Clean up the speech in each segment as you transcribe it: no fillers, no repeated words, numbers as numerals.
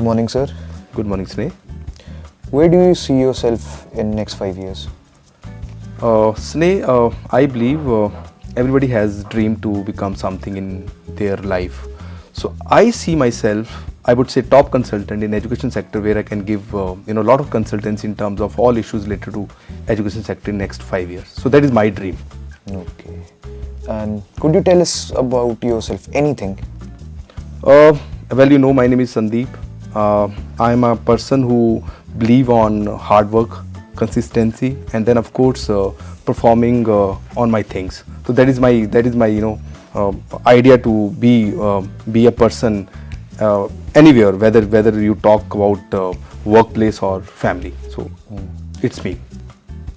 morning, sir. Good morning, Sneh. Where do you see yourself in next 5 years? Sneh, I believe everybody has dream to become something in their life. So I see myself, I would say, top consultant in education sector, where I can give a lot of consultants in terms of all issues related to education sector in next 5 years. So that is my dream. Okay. And could you tell us about yourself? Anything? Well, my name is Sandeep. I am a person who believe on hard work, consistency, and then of course performing on my things. So that is my idea to be a person anywhere, whether you talk about workplace or family. So it's me.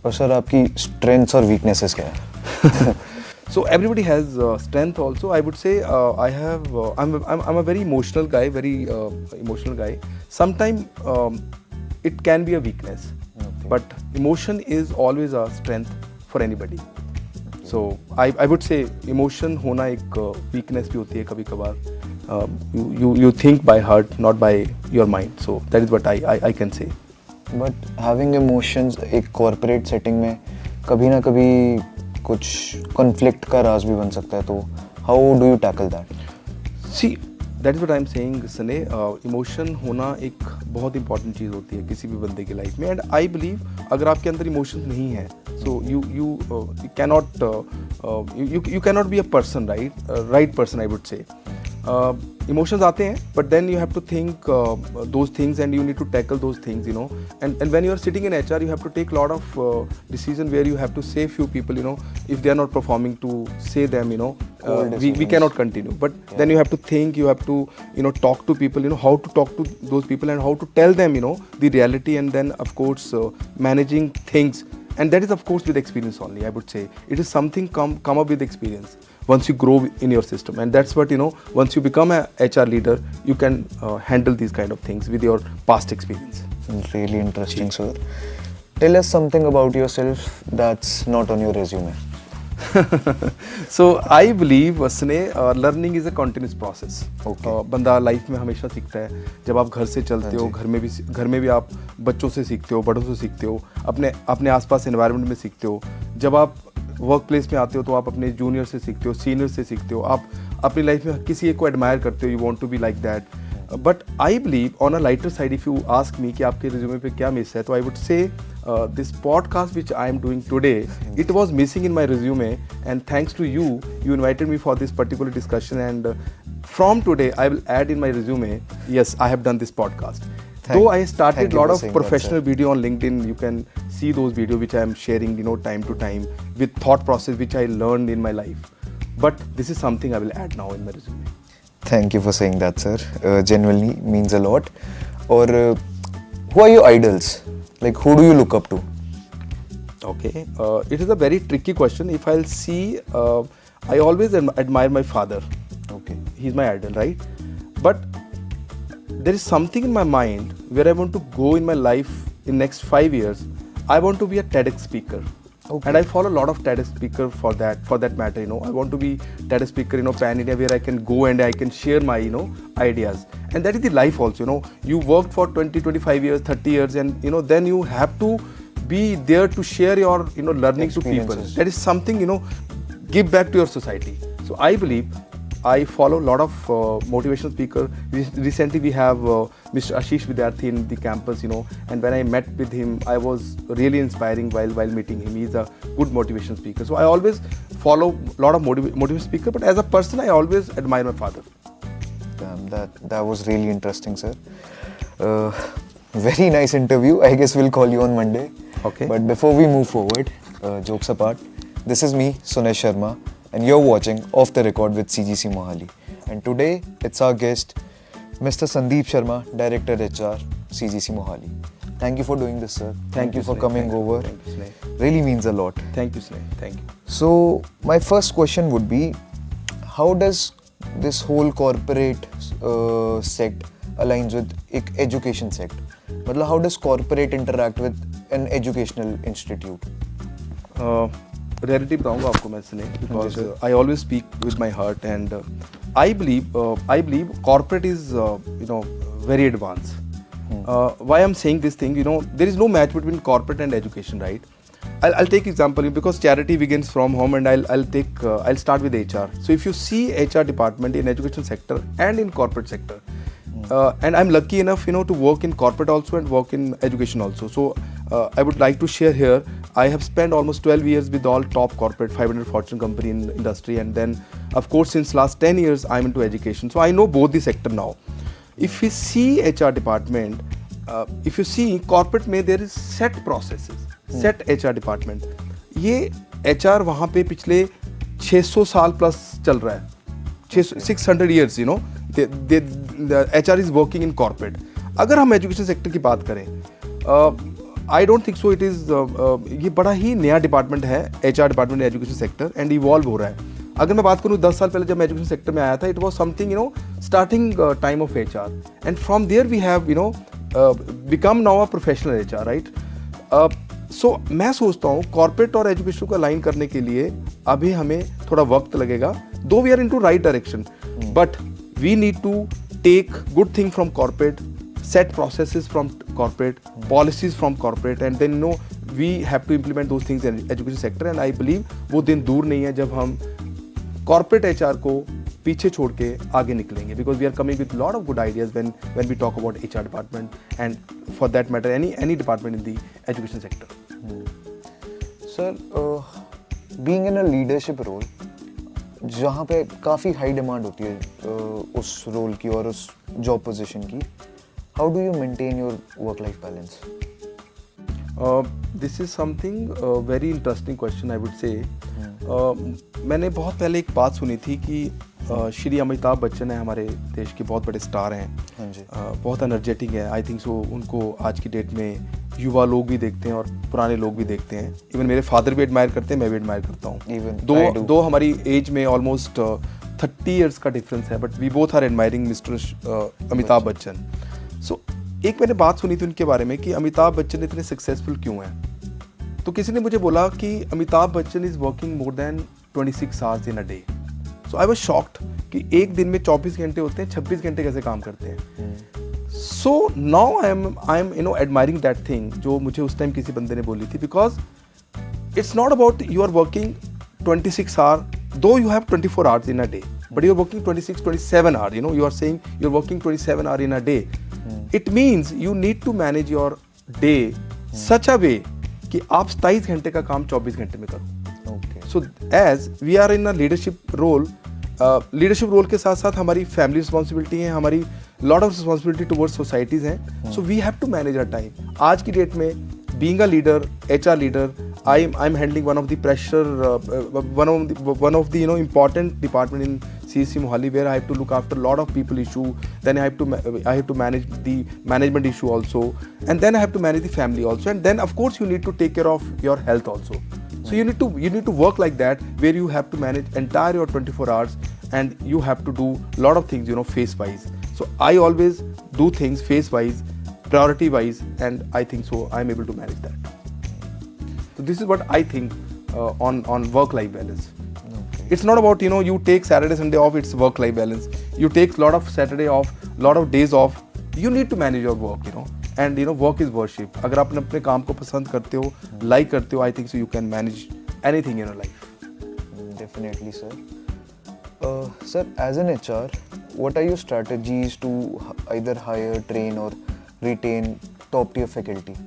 और sir आपकी strengths और weaknesses क्या है? So everybody has strength also. I would say I'm a very emotional guy, emotional guy. Sometimes it can be a weakness, but emotion is always a strength for anybody. So I would say emotion होना एक weakness भी होती है कभी कभार. You think by heart, not by your mind. So that is what I can say. But having emotions एक corporate setting में कभी ना कभी कुछ conflict का राज भी बन सकता है, तो how do you tackle that? See, that is what I'm saying, Sane. Emotion होना एक बहुत important चीज़ होती है किसी भी बंदे की लाइफ में, and I believe अगर आपके अंदर emotions नहीं है, so you cannot be a person, right person, I would say. Emotions आते हैं, but then you have to think those things and you need to tackle those things, and when you are sitting in HR, you have to take a lot of decision where you have to say few people, if they are not performing, to say them, we cannot continue, but then you have to think, you have to talk to people, how to talk to those people and how to tell them the reality, and then of course managing things, and that is of course with experience only. I would say it is something come up with experience once you grow in your system, and that's what once you become a HR leader, you can handle these kind of things with your past experience. Really interesting, sir. Tell us something about yourself that's not on your resume. So I believe learning is a continuous process. Okay. बंदा life में हमेशा सीखता है. जब आप घर से चलते हो, घर में भी आप बच्चों से सीखते हो, बड़ों से सीखते हो, अपने आसपास एनवायरनमेंट में सीखते हो. जब आप वर्क प्लेस में आते हो तो आप अपने जूनियर से सीखते हो, सीनियर से सीखते हो, आप अपनी लाइफ में किसी एक को एडमायर करते हो, you want to be like that. But I believe on a lighter side, if you ask me कि आपके रिज्यूमे पे क्या मिस है, तो I would say this podcast which I am doing today, it was missing in my resume, and thanks to you invited me for this particular discussion, and from today I will add in my resume, yes, I have done this podcast. Though I started a lot of professional video on LinkedIn, you can see those videos which I am sharing, time to time with thought process which I learned in my life. But this is something I will add now in my resume. Thank you for saying that, sir. Genuinely means a lot. Or who are your idols? Like, who do you look up to? Okay, it is a very tricky question. If I'll see, I always admire my father. Okay. He's my idol, right? But there is something in my mind where I want to go in my life in next 5 years. I want to be a TEDx speaker. Okay. And I follow a lot of TEDx speaker for that matter, I want to be TEDx speaker, pan India, where I can go and I can share my, ideas. And that is the life also, you worked for 20, 25 years, 30 years, and, then you have to be there to share your, learning to people. That is something, give back to your society. So I believe I follow a lot of motivational speaker. Recently we have Mr. Ashish Vidyarthi in the campus, and when I met with him, I was really inspiring while meeting him. He's a good motivation speaker. So I always follow a lot of motivation speaker, but as a person, I always admire my father. Damn, that was really interesting, sir. Very nice interview. I guess we'll call you on Monday. Okay. But before we move forward, jokes apart, this is me, Sunesh Sharma, and you're watching Off the Record with CGC Mohali. And today, it's our guest, Mr. Sandeep Sharma, Director HR, CGC Mohali. Thank you for doing this, sir. Thank you for coming over. Thank you, Sneh. Really means a lot. Thank you, Sneh. Thank you. So, my first question would be, how does this whole corporate sect aligns with education sect? मतलब, how does corporate interact with an educational institute? Reality बताऊंगा आपको मैं इसने, because I always speak with my heart, and I believe corporate is very advanced. Why I'm saying this thing, you know, there is no match between corporate and education, right? I'll take example because charity begins from home, and I'll start with HR. So if you see HR department in education sector and in corporate sector, and I'm lucky enough, you know, to work in corporate also and work in education also. So I would like to share here. I have spent almost 12 years with all top corporate 500 Fortune company in industry, and then of course since last 10 years I'm into education. So I know both the sector now. If you see HR department, if you see corporate में there is set processes, set HR department. ये HR वहाँ पे पिछले 600 साल plus चल रहा है, 600 years, you know, the HR is working in corporate. अगर हम एजुकेशन सेक्टर की बात करें, I don't think so it is, ये बड़ा ही नया डिपार्टमेंट है HR department education sector, and evolve हो रहा है. अगर मैं बात करूँ 10 साल पहले जब मैं एजुकेशन सेक्टर में आया था, it was something, you know, starting time of HR, and from there we have, you know, become now a professional HR, right. So मैं सोचता हूँ कॉर्पोरेट और एजुकेशन को अलाइन करने के लिए अभी हमें थोड़ा वक्त लगेगा, though we are in to right direction, but we need to take good thing from corporate, set processes from corporate, policies from corporate, and then, you know, we have to implement those things in education sector. And I believe वो दिन दूर नहीं है जब हम corporate HR को पीछे छोड़ के आगे निकलेंगे, because we are coming with lot of good ideas when we talk about HR department, and for that matter any department in the education sector. Sir, being in a leadership role, जहाँ पे काफ़ी high demand होती है उस role की और उस job position की, how do you maintain your work life balance? This is something very interesting question, I would से. मैंने बहुत पहले एक बात सुनी थी कि श्री अमिताभ बच्चन है, हमारे देश के बहुत बड़े स्टार हैं. हाँ जी. बहुत एनर्जेटिक है. आई थिंक सो उनको आज की डेट में युवा लोग भी देखते हैं और पुराने लोग भी देखते हैं. इवन मेरे फादर भी एडमायर करते हैं, मैं भी एडमायर करता हूँ. दो हमारी एज में ऑलमोस्ट 30 ईयर्स का डिफरेंस है, but we both are admiring mister Amitabh Bachchan. So एक मैंने बात सुनी थी उनके बारे में कि अमिताभ बच्चन इतने सक्सेसफुल क्यों हैं. तो किसी ने मुझे बोला कि Amitabh Bachchan is working more than 26 hours in a day. So I was shocked कि एक दिन में 24 घंटे होते हैं, 26 घंटे कैसे काम करते हैं. So now I am you know admiring that thing जो मुझे उस टाइम किसी बंदे ने बोली थी, because it's not about you are working 26 hours, though you have 24 hours in a day, but you are working 27 hours, you know, you are saying you are working 27 hours in a day. It means you need to manage your day such a way कि आप 27 घंटे का काम 24 घंटे में करो. Okay. So as we are in a leadership role, leadership role के साथ साथ हमारी फैमिली रिस्पॉन्सिबिलिटी है, हमारी lot of responsibility towards societies हैं. So we have to manage our time. आज की डेट में being a leader, HR leader, I am handling one of the pressure, one of the you know important department in CSC Mohali, where I have to look after a lot of people issue. Then I have to manage the management issue also, and then I have to manage the family also, and then of course you need to take care of your health also. So you need to work like that, where you have to manage entire your 24 hours, and you have to do a lot of things, you know, phase wise. So I always do things phase wise, priority wise, and I think so I am able to manage that. So this is what I think on work life balance. It's not about, you know, you take Saturday Sunday off, it's work life balance. You take lot of Saturday off, lot of days off. You need to manage your work, you know, and you know work is worship. अगर आप अपने काम को पसंद करते हो, like करते हो, I think so you can manage anything in your life. Definitely, sir. Sir, as an HR, what are your strategies to either hire, train or retain top tier faculty?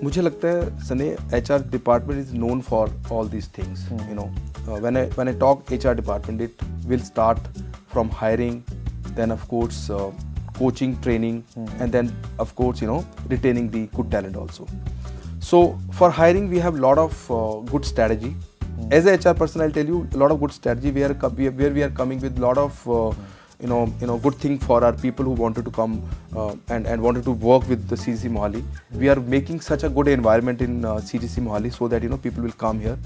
मुझे लगता है सने HR department is known for all these things. You know, when I talk HR department, it will start from hiring, then of course coaching, training, and then of course, you know, retaining the good talent also. So for hiring we have lot of good strategy. As a HR person, I'll tell you a lot of good strategy where we are coming with lot of you know good thing for our people who wanted to come and wanted to work with the CGC Mohali. We are making such a good environment in CGC Mohali so that, you know, people will come here.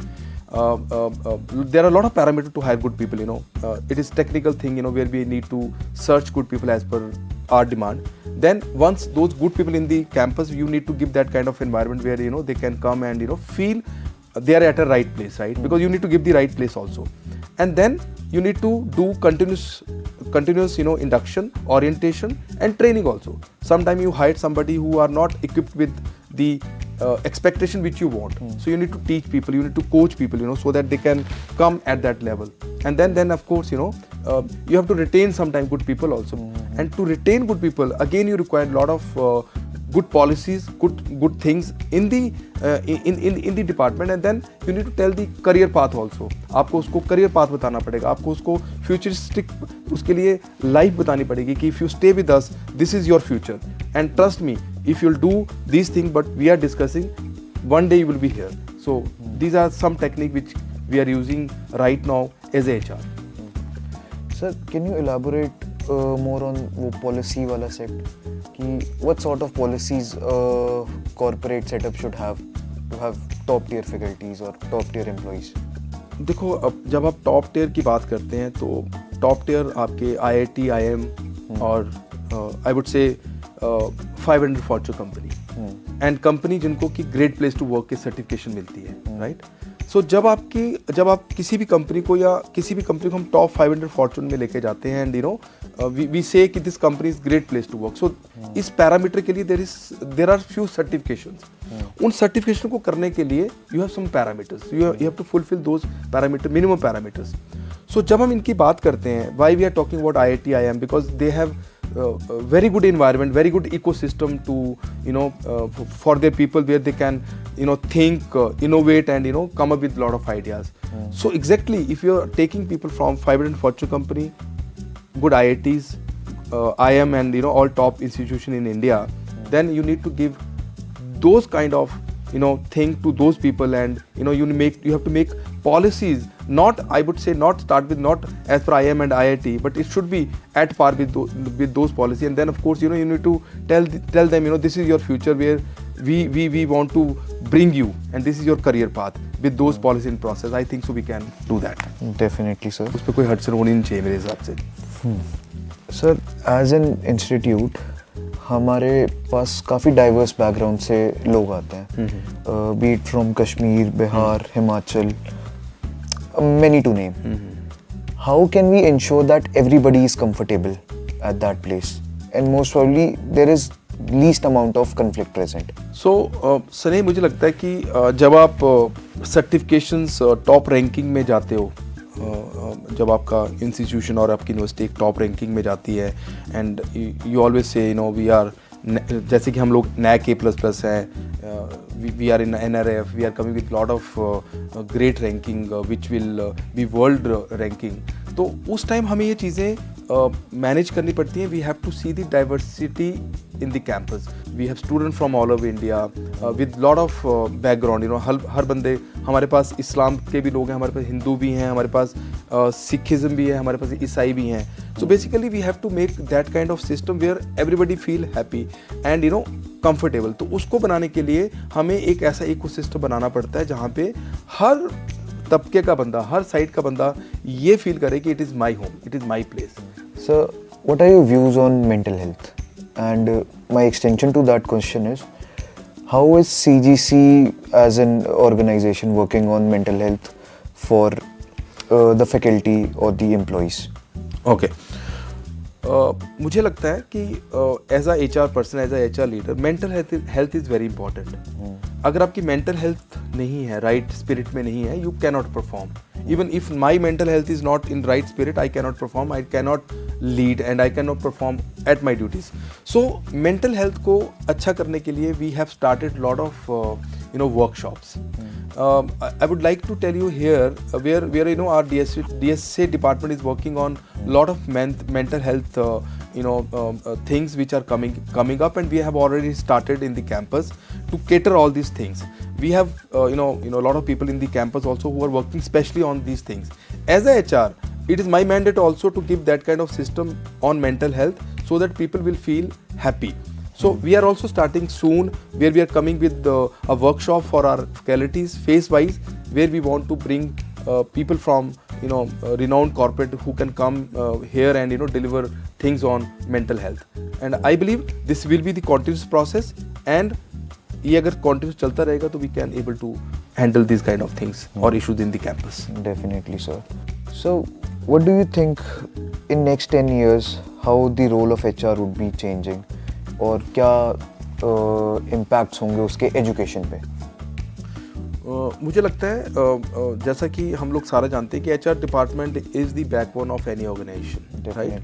There are a lot of parameters to hire good people, you know. It is technical thing, you know, where we need to search good people as per our demand. Then once those good people in the campus, you need to give that kind of environment where, you know, they can come and, you know, feel they are at a right place, right? Because you need to give the right place also. And then you need to do continuous induction, orientation and training also. Sometimes you hire somebody who are not equipped with the expectation which you want. So you need to teach people, you need to coach people, so that they can come at that level. And then of course, you have to retain sometimes good people also. And to retain good people, again, you require a lot of good policies, good things in the department. And then you need to tell the career path also. आपको उसको career path बताना पड़ेगा, आपको उसको futuristic उसके लिए life बतानी पड़ेगी कि if you stay with us, this is your future. And trust me, if you'll do these things, but we are discussing, one day you will be here. So these are some technique which we are using right now as a HR. Sir, can you elaborate more on वो policy वाला set कि what sort of policies corporate setup should have to have top tier faculties or top tier employees? देखो, अब जब आप top tier की बात करते हैं तो टॉप टियर आपके IIT, IIM और आई वुड से 500 फॉर्च्यून कंपनी एंड कंपनी जिनको कि ग्रेट प्लेस टू वर्क की सर्टिफिकेशन मिलती है, राइट. सो जब आप किसी भी कंपनी को हम टॉप 500 फॉर्च्यून में लेके जाते हैं and we say that this company is great place to work. So इस पैरामीटर के लिए देर आर फ्यू सर्टिफिकेशंस. उन सर्टिफिकेशन को करने के लिए you have some parameters, you have to fulfil those parameter, minimum parameters. So जब हम इनकी बात करते हैं, why we are talking about IIT, IIM, because they have very good environment, very good ecosystem to for their people where they can think, innovate and come up with a lot of ideas. So exactly, if you are taking people from 500 Fortune company, good IITs, IIM and all top institution in India, then you need to give those kind of thing to those people, and you have to make policies. Not, I would say, not start with not as per IIM and IIT, but it should be at par with those policies. And then of course you need to tell them this is your future where we want to bring you, and this is your career path with those policies in process. I think so we can do that. Definitely, sir. उस पे कोई हटसर होनी नहीं चाहिए मेरे हिसाब से. Sir, as an institute हमारे पास काफ़ी डाइवर्स बैकग्राउंड से लोग आते हैं, be it from Kashmir, Bihar, Himachal, many to name. How can we ensure that everybody is comfortable at that place, and most probably there is least amount of conflict present? So Sunny, मुझे लगता है कि जब आप सर्टिफिकेशंस टॉप रैंकिंग में जाते हो, जब आपका इंस्टीट्यूशन और आपकी यूनिवर्सिटी एक टॉप रैंकिंग में जाती है, and you always say we are, जैसे कि हम लोग NAAC A++ हैं, we are in NRF, we are coming with lot of great ranking which will be world ranking. तो उस टाइम हमें ये चीज़ें मैनेज करनी पड़ती हैं. We have to see the diversity in the campus. We have student from all over India with lot of background. हर बंदे, हमारे पास इस्लाम के भी लोग हैं, हमारे पास हिंदू भी हैं, हमारे पास सिखिज़म भी है, हमारे पास ईसाई भी हैं. So basically we have to make that kind of system where everybody feel happy and comfortable. तो उसको बनाने के लिए हमें एक ऐसा इकोसिस्टम बनाना पड़ता है जहाँ पे हर तबके का बंदा, हर साइड का बंदा ये फील करे कि it is my home, it is my place. Sir, what are your views on mental health? And my extension to that question is, how is CGC as an organization working on mental health for the faculty or the employees? Okay. मुझे लगता है कि as a HR person, as a HR leader, mental health is very important. अगर आपकी mental health नहीं है, right spirit में नहीं है, you cannot perform. Even if my mental health is not in right spirit, I cannot perform, I cannot lead and I cannot perform at my duties. So mental health को अच्छा करने के लिए we have started lot of workshops. I would like to tell you here where our DSA department is working on lot of mental health things which are coming up, and we have already started in the campus to cater all these things. We have a lot of people in the campus also who are working specially on these things. As a HR, it is my mandate also to give that kind of system on mental health so that people will feel happy. So we are also starting soon where we are coming with a workshop for our faculties phase wise, where we want to bring people from renowned corporate who can come here and deliver things on mental health. And I believe this will be the continuous process, and ये अगर continuous चलता रहेगा तो we can able to handle these kind of things or issues in the campus. Definitely, sir. So what do you think in next 10 years how the role of HR would be changing और क्या impacts होंगे उसके education पे? मुझे लगता है जैसा कि हम लोग सारा जानते हैं कि HR department is the backbone of any organisation, right?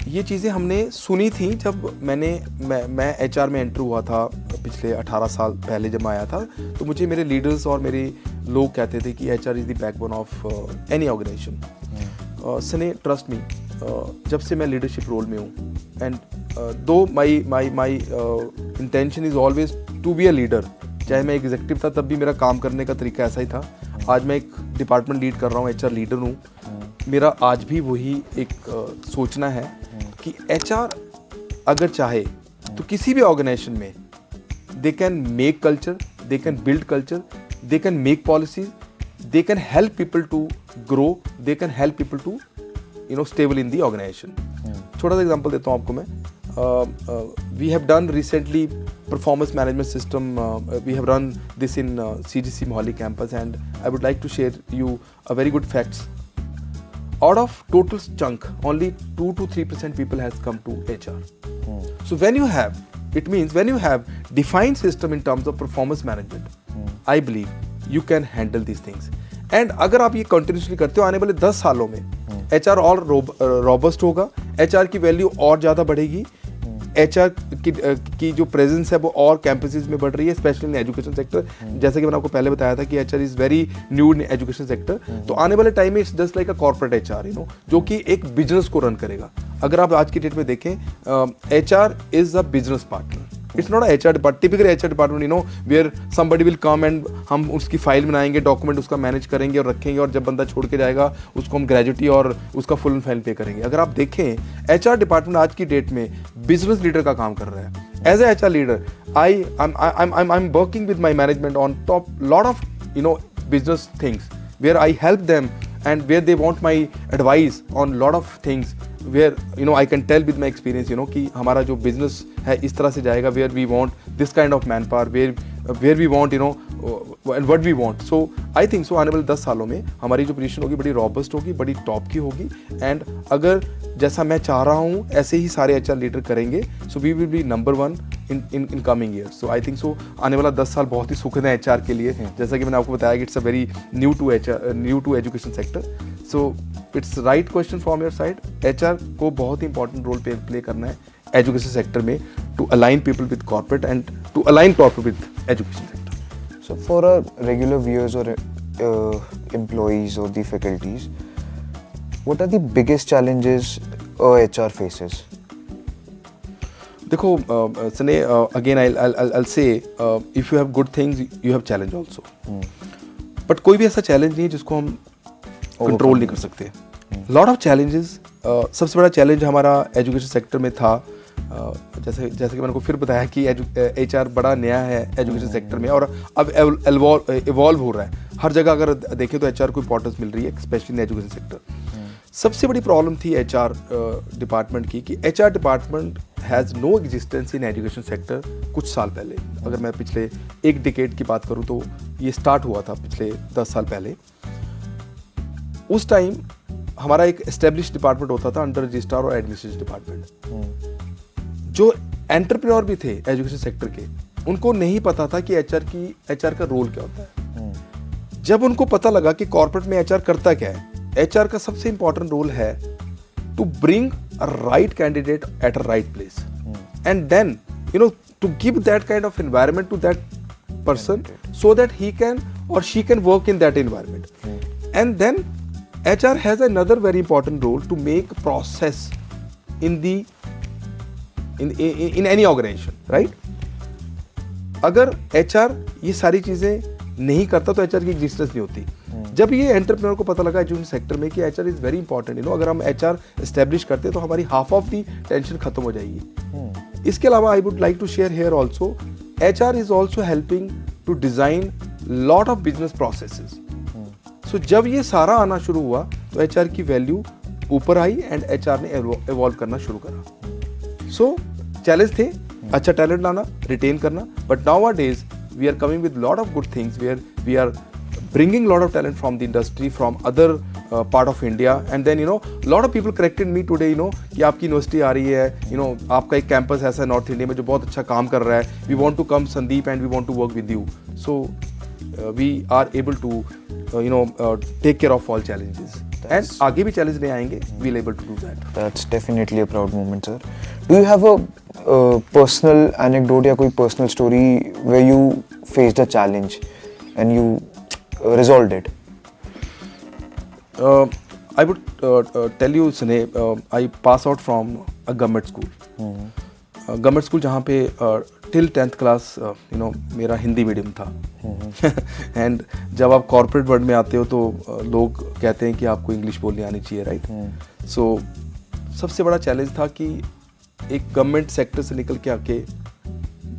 ये चीज़ें हमने सुनी थी जब मैं HR में एंटर हुआ था पिछले 18 साल पहले जब मैं आया था, तो मुझे मेरे लीडर्स और मेरे लोग कहते थे कि HR is the backbone of any organisation. सने ट्रस्ट मी, जब से मैं लीडरशिप रोल में हूँ and though my intention is always to be a leader. चाहे मैं एग्जीक्यूटिव था तब भी मेरा काम करने का तरीका ऐसा ही था। आज मैं एक डिपार्टमेंट लीड कर रहा हूँ, HR लीडर हूँ, मेरा आज भी वही एक सोचना है कि HR अगर चाहे तो किसी भी ऑर्गेनाइजेशन में they can make culture, they can build culture, they can make policies, they can help people to grow, they can help people to stable in the organisation. छोटा सा एग्जांपल देता हूँ आपको मैं। We have done recently performance management system. We have run this in CGC Mohali campus, and I would like to share you a very good facts. Out of total chunk, only 2 to 3% people has come to HR. So when you have, it means when you have defined system in terms of performance management, I believe you can handle these things. And अगर आप ये continuously करते हो, आने वाले 10 सालों में HR और रोबस्ट होगा, HR की वैल्यू और ज़्यादा बढ़ेगी, HR की जो प्रेजेंस है वो और कैंपसेस में बढ़ रही है, स्पेशली इन एजुकेशन सेक्टर। जैसे कि मैंने आपको पहले बताया था कि HR is very new in education sector. तो आने वाले टाइम में it's just like a corporate HR, जो कि एक बिजनेस को रन करेगा। अगर आप आज की डेट में देखें, HR is a business partner, it's not HR department, typical HR department where somebody will come and हम उसकी फाइल बनाएंगे, डॉक्यूमेंट उसका मैनेज करेंगे और रखेंगे, और जब बंदा छोड़ के जाएगा उसको हम ग्रेजुटी और उसका फुल एंड फाइल पे करेंगे। अगर आप देखें, HR डिपार्टमेंट आज की डेट में बिजनेस लीडर का काम कर रहा है। As a HR leader I am working with my management on top lot of business things where I help them and where they want my advice on lot of things where I can tell with my experience कि हमारा जो business है इस तरह से जाएगा, where we want this kind of manpower, where we want and what we want. So I think so आने वाले 10 सालों में हमारी जो पोजीशन होगी बड़ी रॉबस्ट होगी, बड़ी टॉप की होगी, एंड अगर जैसा मैं चाह रहा हूँ ऐसे ही सारे HR लीडर करेंगे, so we will be number 1 in coming years. So I think so आने वाला 10 साल बहुत ही सुखद है HR के लिए। जैसा कि मैंने आपको बताया कि it's a very new to education sector. So it's right question from your side. HR को बहुत ही इंपॉर्टेंट रोल प्ले करना है एजुकेशन सेक्टर में, to align people with corporate and to align corporate with education sector. So for our regular viewers or employees or the faculties, what are the biggest challenges HR faces? देखो सने, again I'll say if you have good things you have challenge also, but कोई भी ऐसा challenge नहीं है जिसको हम control नहीं कर सकते। Lot of challenges. सबसे बड़ा चैलेंज हमारा एजुकेशन सेक्टर में था, जैसे कि मैंने को फिर बताया कि HR बड़ा नया है एजुकेशन सेक्टर में, और अब इवॉल्व हो रहा है। हर जगह अगर देखें तो HR को इंपॉर्टेंस मिल रही है, स्पेशली इन एजुकेशन सेक्टर। सबसे बड़ी प्रॉब्लम थी HR डिपार्टमेंट की कि HR department has no existence in education sector कुछ साल पहले। अगर मैं पिछले एक डिकेड की बात करूं तो ये स्टार्ट हुआ था पिछले 10 साल पहले। उस टाइम हमारा एक एस्टेब्लिश डिपार्टमेंट होता था अंडर रजिस्ट्रार और एडमिनिस्ट्रेशन डिपार्टमेंट। जो एंटरप्रेन्योर भी थे एजुकेशन सेक्टर के, उनको नहीं पता था कि HR का रोल क्या होता है। जब उनको पता लगा कि कॉर्पोरेट में HR करता क्या है, HR का सबसे इंपॉर्टेंट रोल है to bring a right candidate at a right place, and then to give that kind of environment to that person so that he can or she can work in that environment. And then HR has another very important role to make process in any organization, right? अगर HR ये सारी चीजें नहीं करता तो HR की existence नहीं होती। जब ये एंटरप्रेन्योर को पता लगा एजुकेशन सेक्टर में कि HR इज वेरी इंपॉर्टेंट, अगर हम HR एस्टेब्लिश करते हैं तो हमारी हाफ ऑफ दी टेंशन खत्म हो जाएगी। इसके अलावा I would like to share here also, HR is also helping to design lot of business processes. So जब ये सारा आना शुरू हुआ तो HR की वैल्यू ऊपर आई एंड HR ने evolve करना शुरू करा। So चैलेंज थे अच्छा टैलेंट लाना, रिटेन करना, but nowadays we are coming with lot of good things where we are bringing lot of talent from the industry, from other part of India and then lot of people corrected me today कि आपकी university आ रही है आपका एक campus ऐसा है north India में जो बहुत अच्छा काम कर रहा है, we want to come Sandeep and we want to work with you, so we are able to take care of all challenges and आगे भी चैलेंज नहीं आएंगे, we able to do that. That's definitely a proud moment, sir. Do you have a personal anecdote या कोई personal story where you faced a challenge and you resolved it? I would tell you, Sneh, I pass out from a government school. Government school जहाँ पे till 10th class मेरा Hindi medium था. And जब आप corporate world में आते हो तो लोग कहते हैं कि आपको इंग्लिश बोलनी आनी चाहिए, राइट. सो सबसे बड़ा चैलेंज था कि एक गवर्नमेंट सेक्टर से निकल के आके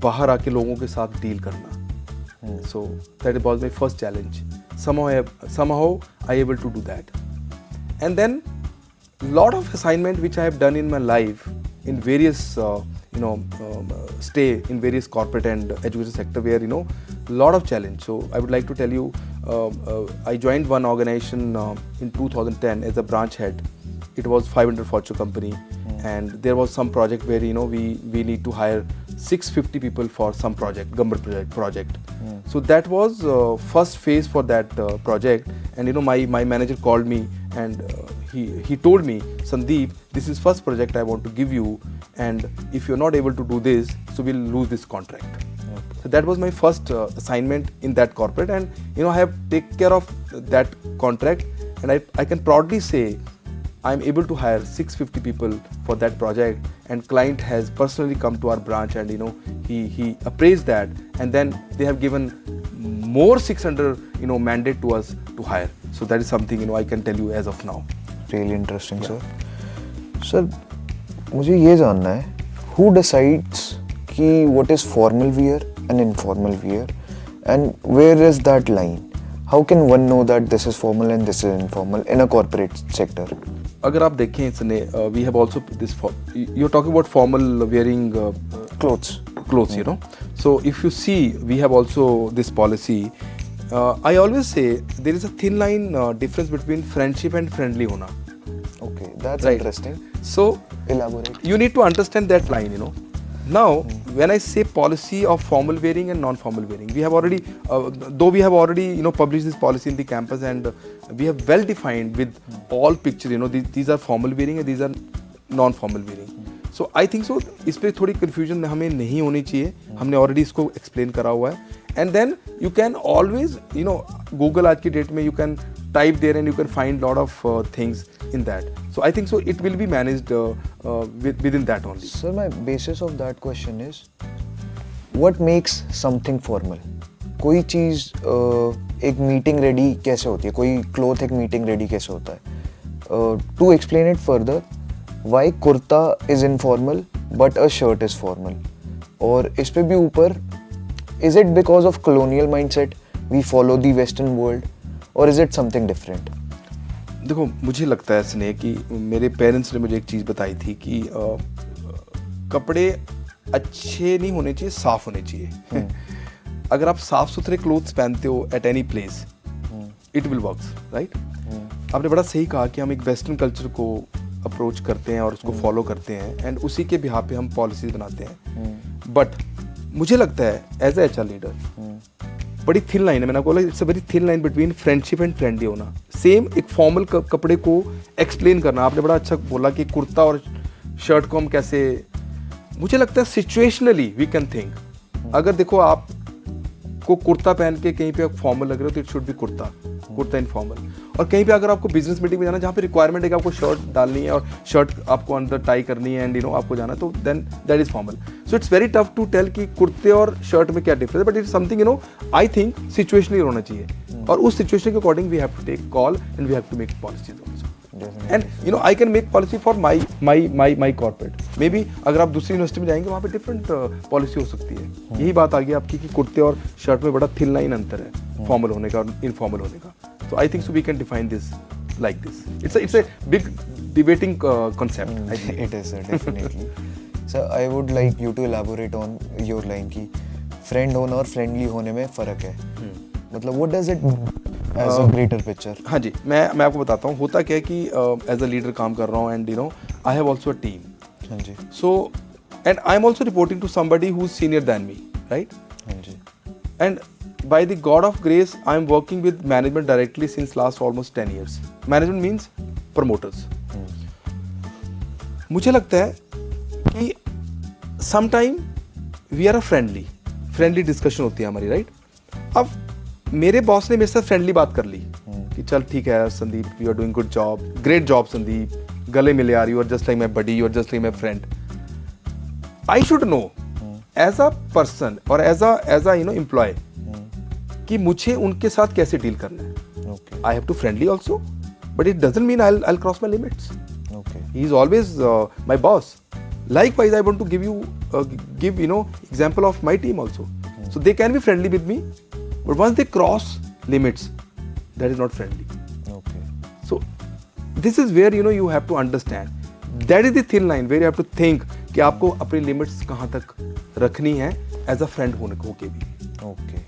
बाहर आके लोगों के साथ डील करना. So that was my first challenge. somehow I able to do that. And then lot of assignment which I have done in my life in various stay in various corporate and education sector where lot of challenge. So I would like to tell you, I joined one organization in 2010 as a branch head. It was 500 Fortune company, and there was some project where we need to hire 650 people for some project, government project. So that was first phase for that project, and my manager called me and he told me, Sandeep, this is first project I want to give you, and if you're not able to do this, so we'll lose this contract. So that was my first assignment in that corporate, and I have taken care of that contract, and I can proudly say I'm able to hire 650 people for that project, and client has personally come to our branch and he appraised that, and then they have given more 600 mandate to us to hire. So that is something I can tell you as of now. Really interesting, sir. Sir, मुझे ये जानना है, who decides कि what is formal wear and informal wear, and where is that line? How can one know that this is formal and this is informal in a corporate sector? अगर आप देखें इसने we have also this you're talking about formal wearing Clothes. So if you see, we have also this policy. I always say there is a thin line difference between friendship and friendly hona. Okay, that's Right. interesting. So Elaborate. you need to understand that line. Now when I say policy of formal wearing and non-formal wearing, we have already though we have already published this policy in the campus, and we have well defined with all pictures. These are formal wearing and these are non-formal wearing. So I think so इस पर थोड़ी confusion हमें नहीं होनी चाहिए. हमने already इसको explain करा हुआ है. And then you can always Google आज की date में you can type there and you can find lot of things in that. So I think so it will be managed within that only. Sir, my basis of that question is, what makes something formal? कोई चीज़ एक meeting ready कैसे होती है, कोई cloth एक meeting ready कैसे होता है? To explain it further, why kurta is informal but a shirt is formal? और इस पे भी ऊपर, is it because of colonial mindset we follow the western world, or is it something different? देखो मुझे लगता है स्नेह कि मेरे पेरेंट्स ने मुझे एक चीज़ बताई थी कि कपड़े अच्छे नहीं होने चाहिए, साफ होने चाहिए. अगर आप साफ सुथरे क्लोथ्स पहनते हो at any place, it will works, right. आपने बड़ा सही कहा कि हम एक वेस्टर्न कल्चर को अप्रोच करते हैं और उसको फॉलो करते हैं, एंड उसी के बिहाफ पे हम पॉलिसीज बनाते हैं. बट मुझे लगता है एज ए HR लीडर बड़ी थिन लाइन है. मैंने आपको बोला it's a very thin line between friendship and friendly होना. सेम एक फॉर्मल कपड़े को एक्सप्लेन करना. आपने बड़ा अच्छा बोला कि कुर्ता और शर्ट को हम कैसे, मुझे लगता है सिचुएशनली वी कैन थिंक. अगर देखो आप को कुर्ता पहन के कहीं पे आप फॉर्मल लग रहे हो तो it should be kurta informal. और कहीं पे अगर आपको बिजनेस मीटिंग में जाना जहाँ पे रिक्वायरमेंट है कि आपको शर्ट डालनी है और शर्ट आपको अंदर टाई करनी है एंड आपको जाना है, तो then that is formal. So it's very tough to tell कि कुर्ते और शर्ट में क्या डिफरेंस है, but it's something I think situationally होना चाहिए. और उस सिचुएशन के according we have to take call and we have to make policies also. And I can make policy for my corporate. Maybe अगर आप दूसरी university में जाएंगे वहाँ पे डिफरेंट पॉलिसी हो सकती है. यही बात आ गई आपकी कि कुर्ते और शर्ट में बड़ा थिन लाइन अंतर है फॉर्मल होने का और इनफॉर्मल होने का. So I think so we can define this like this. It's a big debating concept. I think. It is, sir, definitely. Sir, I would like you to elaborate on your line कि friend होना और friendly होने में फ़र्क है. मतलब what does it as a greater picture. हाँ जी, मैं आपको बताता हूँ होता क्या है कि एज अ लीडर काम कर रहा हूँ and you know I have also a team. हाँ जी। So and I am also reporting to somebody who is senior than me, right? हाँ जी। And by the God of grace, I am working with management directly since last almost 10 years. Management means promoters. मुझे लगता है कि sometime we are a friendly discussion होती है हमारी, right? अब मेरे बॉस ने मेरे साथ फ्रेंडली बात कर ली कि चल ठीक है Sandeep, you are doing good job, great job Sandeep, गले मिले यार, you are just like my buddy, you are just like my friend. I should know as a person और as a you know employee कि मुझे उनके साथ कैसे डील करना है। Okay. I have to friendly also, but it doesn't mean I cross my limits. Okay. He is always my boss. Likewise, I want to give you know example of my team also. So they can be friendly with me, but once they cross limits, that is not friendly. Okay. So this is where you have to understand. That is the thin line where you have to think कि आपको अपनी limits कहाँ तक रखनी है as a friend होके भी. Okay.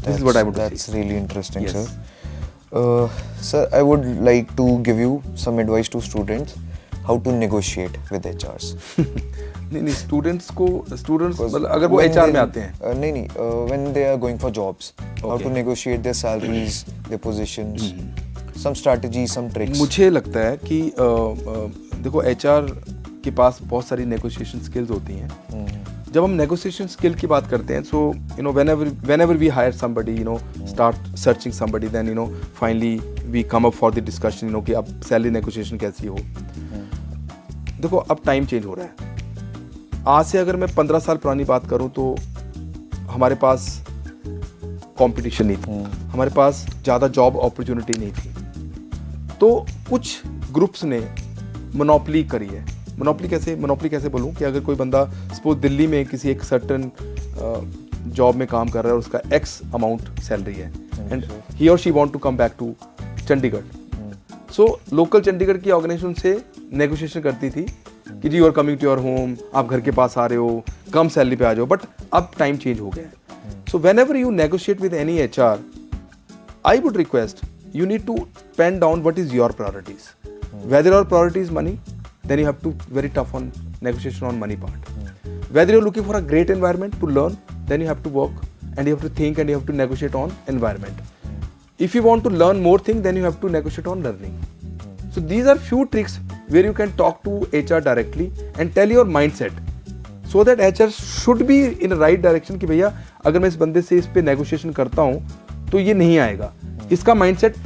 This is what I would say. That's really interesting, Yes. sir. Sir, I would like to give you some advice to students how to negotiate with HRs. नहीं students Because मतलब अगर वो when HR में they- आते हैं नहीं when they are going for jobs, how Okay. to negotiate their salaries, their positions, some strategies, some tricks. मुझे लगता है कि देखो HR के पास बहुत सारी नेगोशिएशन स्किल्स होती हैं। जब हम नेगोशिएशन स्किल की बात करते हैं, so you know whenever we hire somebody, you know, start searching somebody, then you know finally we come up for the discussion, you know, कि अब सैलरी नेगोशिएशन कैसी हो। देखो अब टाइम चेंज हो रहा है। आज से अगर मैं 15 साल पुरानी बात करूं तो हमारे पास कंपटीशन नहीं था, हमारे पास ज़्यादा जॉब अपॉर्चुनिटी नहीं थी, तो कुछ ग्रुप्स ने मोनोपोली करी है। मोनोपोली कैसे बोलूं कि अगर कोई बंदा सपोज दिल्ली में किसी एक सर्टन जॉब में काम कर रहा है और उसका एक्स अमाउंट सैलरी है एंड ही और she want to come back to Chandigarh, so local Chandigarh की ऑर्गेनाइजेशन से नेगोशिएशन करती थी कि जी you are coming to your home, आप घर के पास आ रहे हो, कम सैलरी पे आ जाओ। बट अब टाइम चेंज हो गया है। So when ever you negotiate with any HR, I would request you need to pen down what is your priorities. Whether your priority is money, then you have to very tough on negotiation on money part. Whether you're looking for a great environment to learn, then you have to work and you have to think and you have to negotiate on environment. If you want to learn more things, then you have to negotiate on learning. So these are few tricks where you can talk to HR directly and tell your mindset. So that HR should be in the right direction कि भैया अगर मैं इस बंदे से इस पे negotiation करता हूँ तो ये नहीं आएगा। इसका माइंडसेट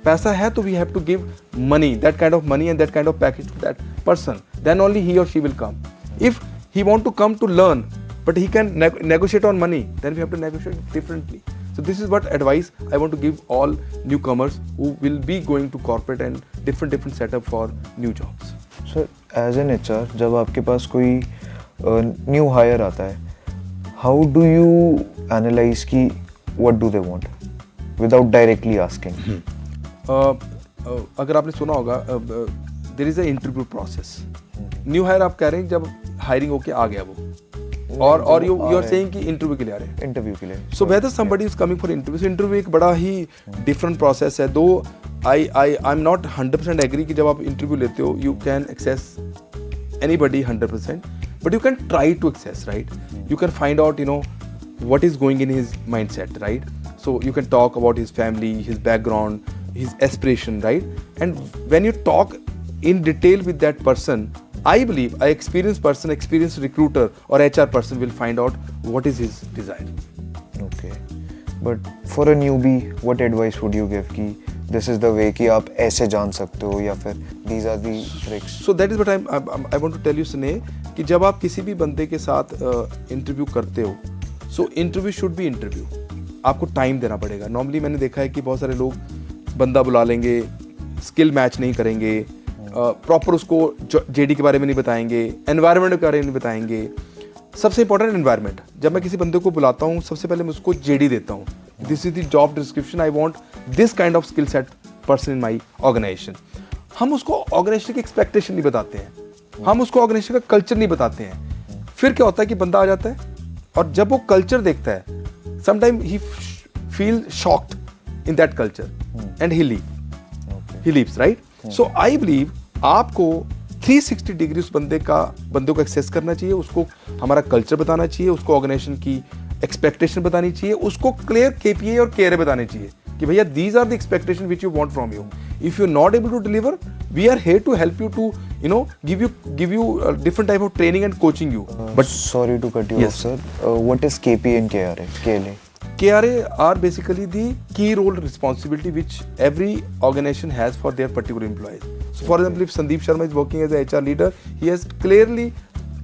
पैसा है तो we have to give money, that kind of money and that kind of package to that person, then only he और she will come. If he want to come to learn but he can negotiate on money, then we have to negotiate differently. So this is what advice I want to give all newcomers who will be going to corporate and different setup for new jobs. Sir as an HR जब आपके पास कोई new hire आता है, how do you analyse कि what do they want without directly asking? अगर आपने सुना होगा there is a interview process. New hire आप कह रहे हैं जब हायरिंग होके आ गया वो, और यू आर सेइंग कि इंटरव्यू के लिए आ रहे हैं। इंटरव्यू के लिए। So whether somebody is coming for interview, interview एक बड़ा ही डिफरेंट प्रोसेस है। दो आई एम नॉट 100% एग्री कि जब आप इंटरव्यू लेते हो you can access anybody 100%, but you can try to access, right? You can find out what is going in his mindset, right? So you can talk about his family, his background, his aspiration, right? And when you talk in detail with that person, I believe an experienced recruiter or HR person will find out what is his desire. Okay, but for a newbie, what advice would you give कि this is the way कि आप ऐसे जान सकते हो या फिर these are the tricks? So that is what I want to tell you, Sneh, कि जब आप किसी भी बंदे के साथ इंटरव्यू करते हो, so interview should be interview. आपको टाइम देना पड़ेगा। नॉर्मली मैंने देखा है कि बहुत सारे लोग बंदा बुला लेंगे, स्किल मैच नहीं करेंगे, प्रॉपर उसको JD के बारे में नहीं बताएंगे, एनवायरनमेंट के बारे में नहीं बताएंगे। सबसे इंपॉर्टेंट एनवायरनमेंट। जब मैं किसी बंदे को बुलाता हूँ सबसे पहले मैं उसको JD देता हूँ, this is the job description, I want this kind of skill set person in my organisation. हम उसको ऑर्गेनाइजेशन की एक्सपेक्टेशन नहीं बताते हैं, हम उसको ऑर्गेनाइजेशन का कल्चर नहीं बताते हैं। फिर क्या होता है कि बंदा आ जाता है और जब वो कल्चर देखता है, sometime he feel shocked in that culture, and he leaves, right? So I believe आपको 360 डिग्री उस बंदे को एक्सेस करना चाहिए, उसको हमारा कल्चर बताना चाहिए, उसको ऑर्गेनाइजेशन की एक्सपेक्टेशन बतानी चाहिए, उसको क्लियर केपीआई और केआरए बताने चाहिए कि भैया these are the expectation which you want from you. If you're not able to deliver, we are here to help you to, you know, give you a different type of training and coaching you. But sorry to cut you off, sir. What is KPA and KRA? KLA? KRA are basically the key role responsibility which every organization has for their particular employees. So, for example, if Sandeep Sharma is working as a HR leader, he has clearly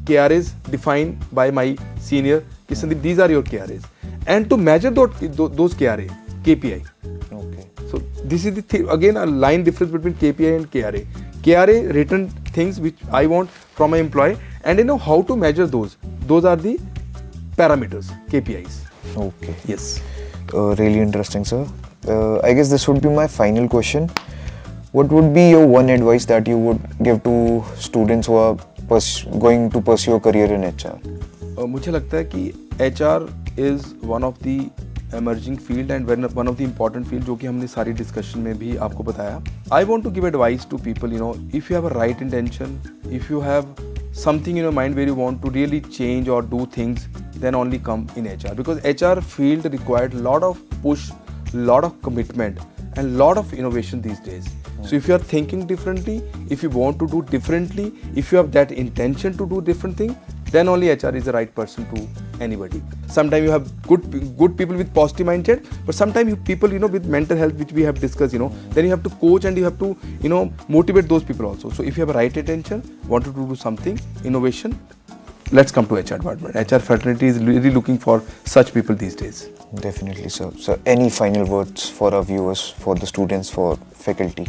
KRAs defined by my senior. Ki Sandeep, these are your KRAs, and to measure those KRA, KPI. Okay. So this is the again a line difference between KPI and KRA. KRA written things which I want from my employee, and you know how to measure those. Those are the parameters, KPIs. Okay. Yes. Really interesting, sir. I guess this would be my final question. What would be your one advice that you would give to students who are going to pursue a career in HR? मुझे लगता है कि HR is one of the emerging field and one of the important field जो कि हमने सारी discussion में भी आपको बताया. I want to give advice to people, you know, if you have a right intention, if you have something in your mind where you want to really change or do things, then only come in HR, because HR field required lot of push, lot of commitment and lot of innovation these days. So if you are thinking differently, if you want to do differently, if you have that intention to do different thing, then only HR is the right person to anybody. Sometimes you have good people with positive mindset, but sometimes you people, you know, with mental health, which we have discussed, you know, then you have to coach and you have to, you know, motivate those people also. So if you have a right intention, wanted to do something, innovation, let's come to HR department. HR fraternity is really looking for such people these days. Definitely, sir. So any final words for our viewers, for the students, for faculty?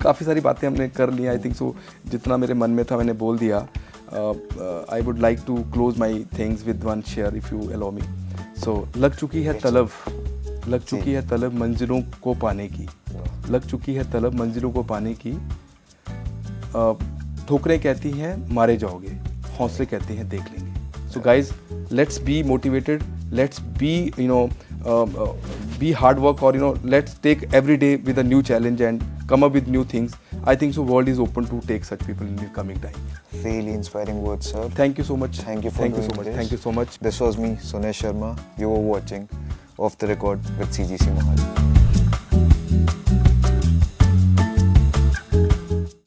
काफ़ी सारी बातें हमने कर ली. I think so जितना मेरे मन में था मैंने बोल दिया. I would like to close my things with one share if you allow me. So लग चुकी है तलब मंजिलों को पाने की. लग चुकी है तलब मंजिलों को पाने की. ठोकरें कहती हैं मारे जाओगे, हौसले कहते हैं देख लेंगे. So guys, let's be motivated, let's be, you know, be hard work, or you know, let's take every day with a new challenge and come up with new things. I think so world is open to take such people in the coming time. Really inspiring words, sir. Thank you so much. Thank you for doing this. Thank you so much. This was me, Sunesh Sharma. You were watching Off the Record with CGC Mohali.